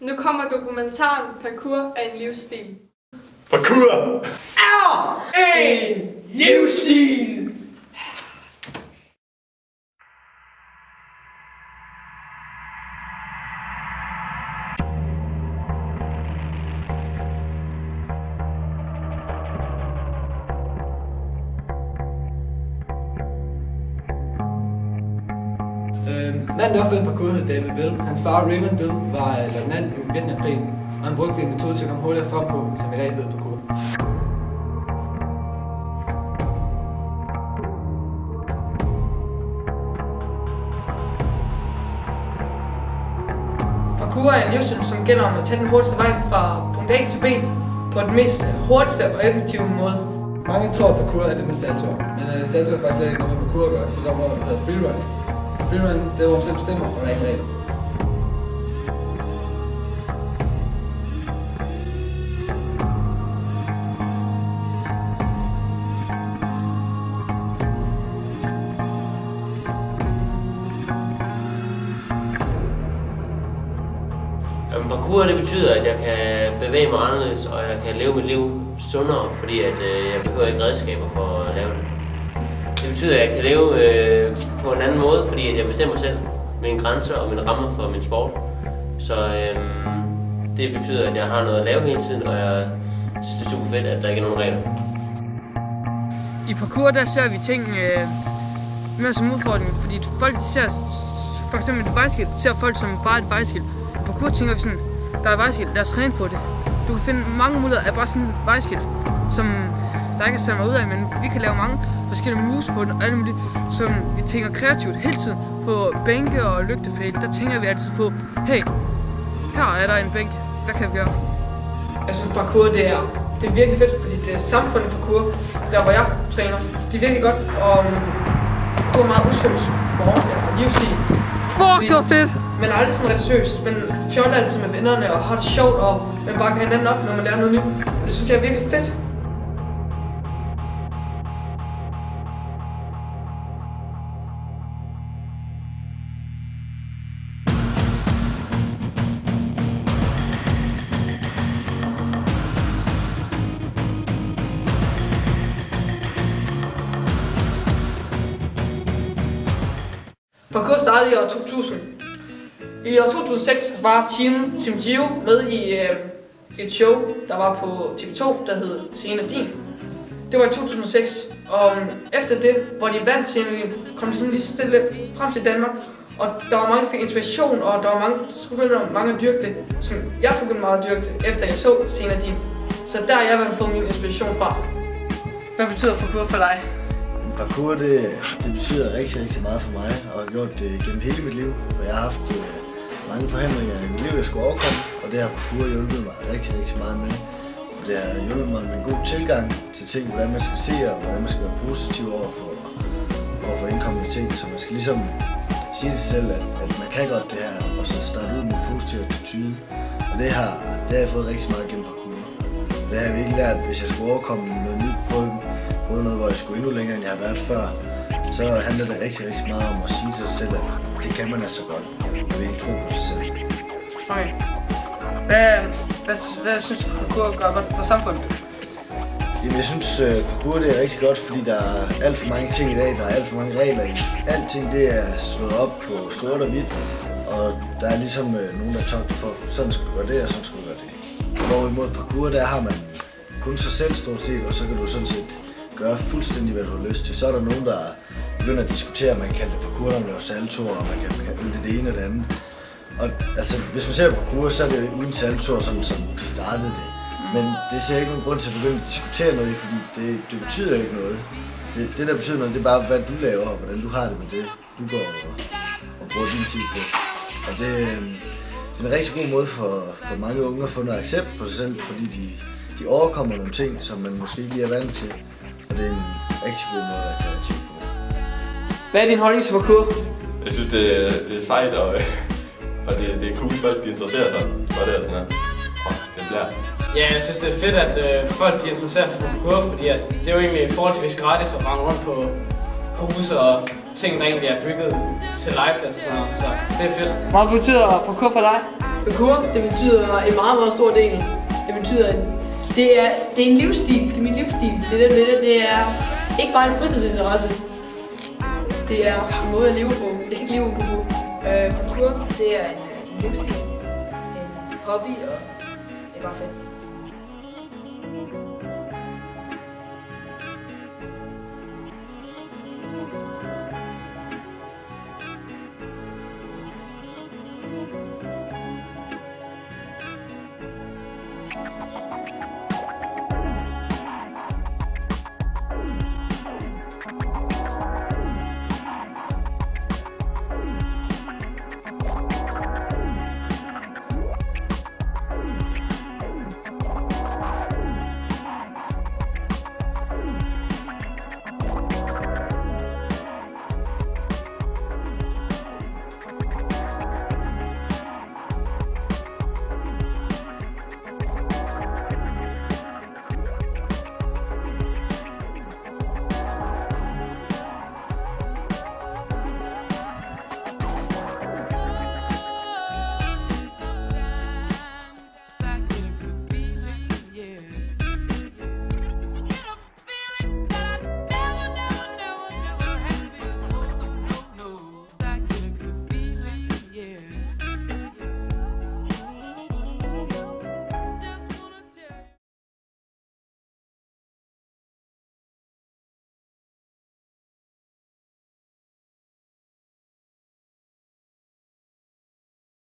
Nu kommer dokumentaren Parkour er en livsstil. Parkour er en livsstil! Manden, der opfandt parkour, hed David Bell. Hans far, Raymond Bell, var løjtnant i Vietnamkrigen, og han brugte en metode til at komme hurtigere frem på, som i dag hedder parkour. Parkour er en livsstil, som gælder om at tage den hurtigste vej fra punkt A til B på den mest hurtigste og effektive måde. Mange tror, at parkour er det med saltoer, men saltoer er faktisk slet ikke noget med parkour at gøre, så der kommer noget, der hedder freerunning. Freerunning, det er, hvor man selv bestemmer, og der er ingen regler. Parkour, det betyder, at jeg kan bevæge mig anderledes, og jeg kan leve mit liv sundere, fordi at, jeg behøver ikke redskaber for at lave det. Det betyder, at jeg kan leve på en anden måde, fordi at jeg bestemmer selv mine grænser og mine rammer for min sport. Så det betyder, at jeg har noget at lave hele tiden, og jeg synes, det er super fedt, at der ikke er nogen regler. I parkour, der ser vi ting mere som udfordring, fordi folk ser, for eksempel et vejskilt, ser folk som bare et vejskilt. I parkour tænker vi sådan, der er et vejskilt, lad os træne på det. Du kan finde mange muligheder af bare sådan et vejskilt, som der ikke er sat mig ud af, men vi kan lave mange forskellige moves på den, og alle mulige, som vi tænker kreativt hele tiden på bænke og lygtepæle. Der tænker vi altid på, hey, her er der en bænk, hvad kan vi gøre? Jeg synes parkour, det er virkelig fedt, fordi det er samfundet parkour, der hvor jeg træner. Det er virkelig godt, og parkour er meget udskrivningssport, eller livsstil. Fuck, det var fedt! Man er aldrig sådan religiøs, men fjoller altid med vennerne og har det sjovt, og man bare kan hinanden op, når man lærer noget nyt. Og det synes jeg er virkelig fedt. Parkour startede i år 2000. I år 2006 var Team Geo med i et show, der var på TV2, der hed Scene Din. Det var i 2006, og efter det, hvor de vandt Scene Din, kom de sådan lige stille frem til Danmark. Og der var mange, der fik inspiration, og der var mange, så begyndte mange at dyrke det, som jeg begyndte meget at dyrke det, efter jeg så Scene Din. Så der har jeg i hvert fald fået min inspiration fra. Hvad betyder parkour for dig? Parkour, det betyder rigtig, rigtig meget for mig, og har gjort det gennem hele mit liv. For jeg har haft mange forhindringer i mit liv, jeg skulle overkomme, og det har parkour hjulpet mig rigtig, rigtig meget med. Og det har hjulpet mig med en god tilgang til ting, hvordan man skal se, og hvordan man skal være positiv overfor indkommende ting. Så man skal ligesom sige til sig selv, at man kan godt det her, og så starte ud med en positiv attitude. Og det har jeg fået rigtig meget gennem parkour. Det har jeg virkelig lært, at hvis jeg skulle overkomme noget nyt på noget, hvor jeg skulle endnu længere, end jeg har været før, så handler det rigtig, rigtig meget om at sige til sig selv, at det kan man altså godt, og virkelig tro på sig selv. Okay. Hvad synes du, parkour gør godt for samfundet? Jamen, jeg synes, parkour det er rigtig godt, fordi der er alt for mange ting i dag, der er alt for mange regler i. Alting det er slået op på sort og hvidt, og der er ligesom nogen, der tolker for, sådan skal du gøre det, og sådan skal du gøre det. Hvorimod parkour, der har man kun sig selv stort set, og så kan du sådan set gøre fuldstændig, hvad du har lyst til. Så er der nogen, der begynder at diskutere, at man kan kalde det parkour, når man laver saltoer, og man kan kalde det ene og det andet. Og altså, hvis man ser på parkour, så er det uden saltoer, sådan som de startede det. Men det ser jeg ikke nogen grund til at begynde at diskutere noget i, fordi det betyder ikke noget. Det der betyder noget, det er bare, hvad du laver, og hvordan du har det med det, du går og bruger din tid på. Og det er en rigtig god måde for mange unge at få noget accept på sig selv, fordi de overkommer nogle ting, som man måske ikke lige er vant til. Og det er en rigtig god måde at være kreativ på. Hvad er din holdning til parkour? Jeg synes, det er sejt, og det er cool, folk de interesserer sig for det og sådan noget. Det bliver. Ja, jeg synes, det er fedt, at folk de interesserer sig for parkour, fordi at det er jo egentlig forholdsvis gratis at rende rundt på huse og ting, der egentlig er bygget til live, altså sådan noget. Så det er fedt. Hvad betyder parkour for dig? Parkour, det betyder en meget, meget stor del. Det betyder, at det er en livsstil. Det er min livsstil. Det er ikke bare en fritidsinteresse. Det er en måde at leve på. Jeg kan ikke leve uden parkour. Parkour, det er en livsstil, en hobby, og det er bare fedt.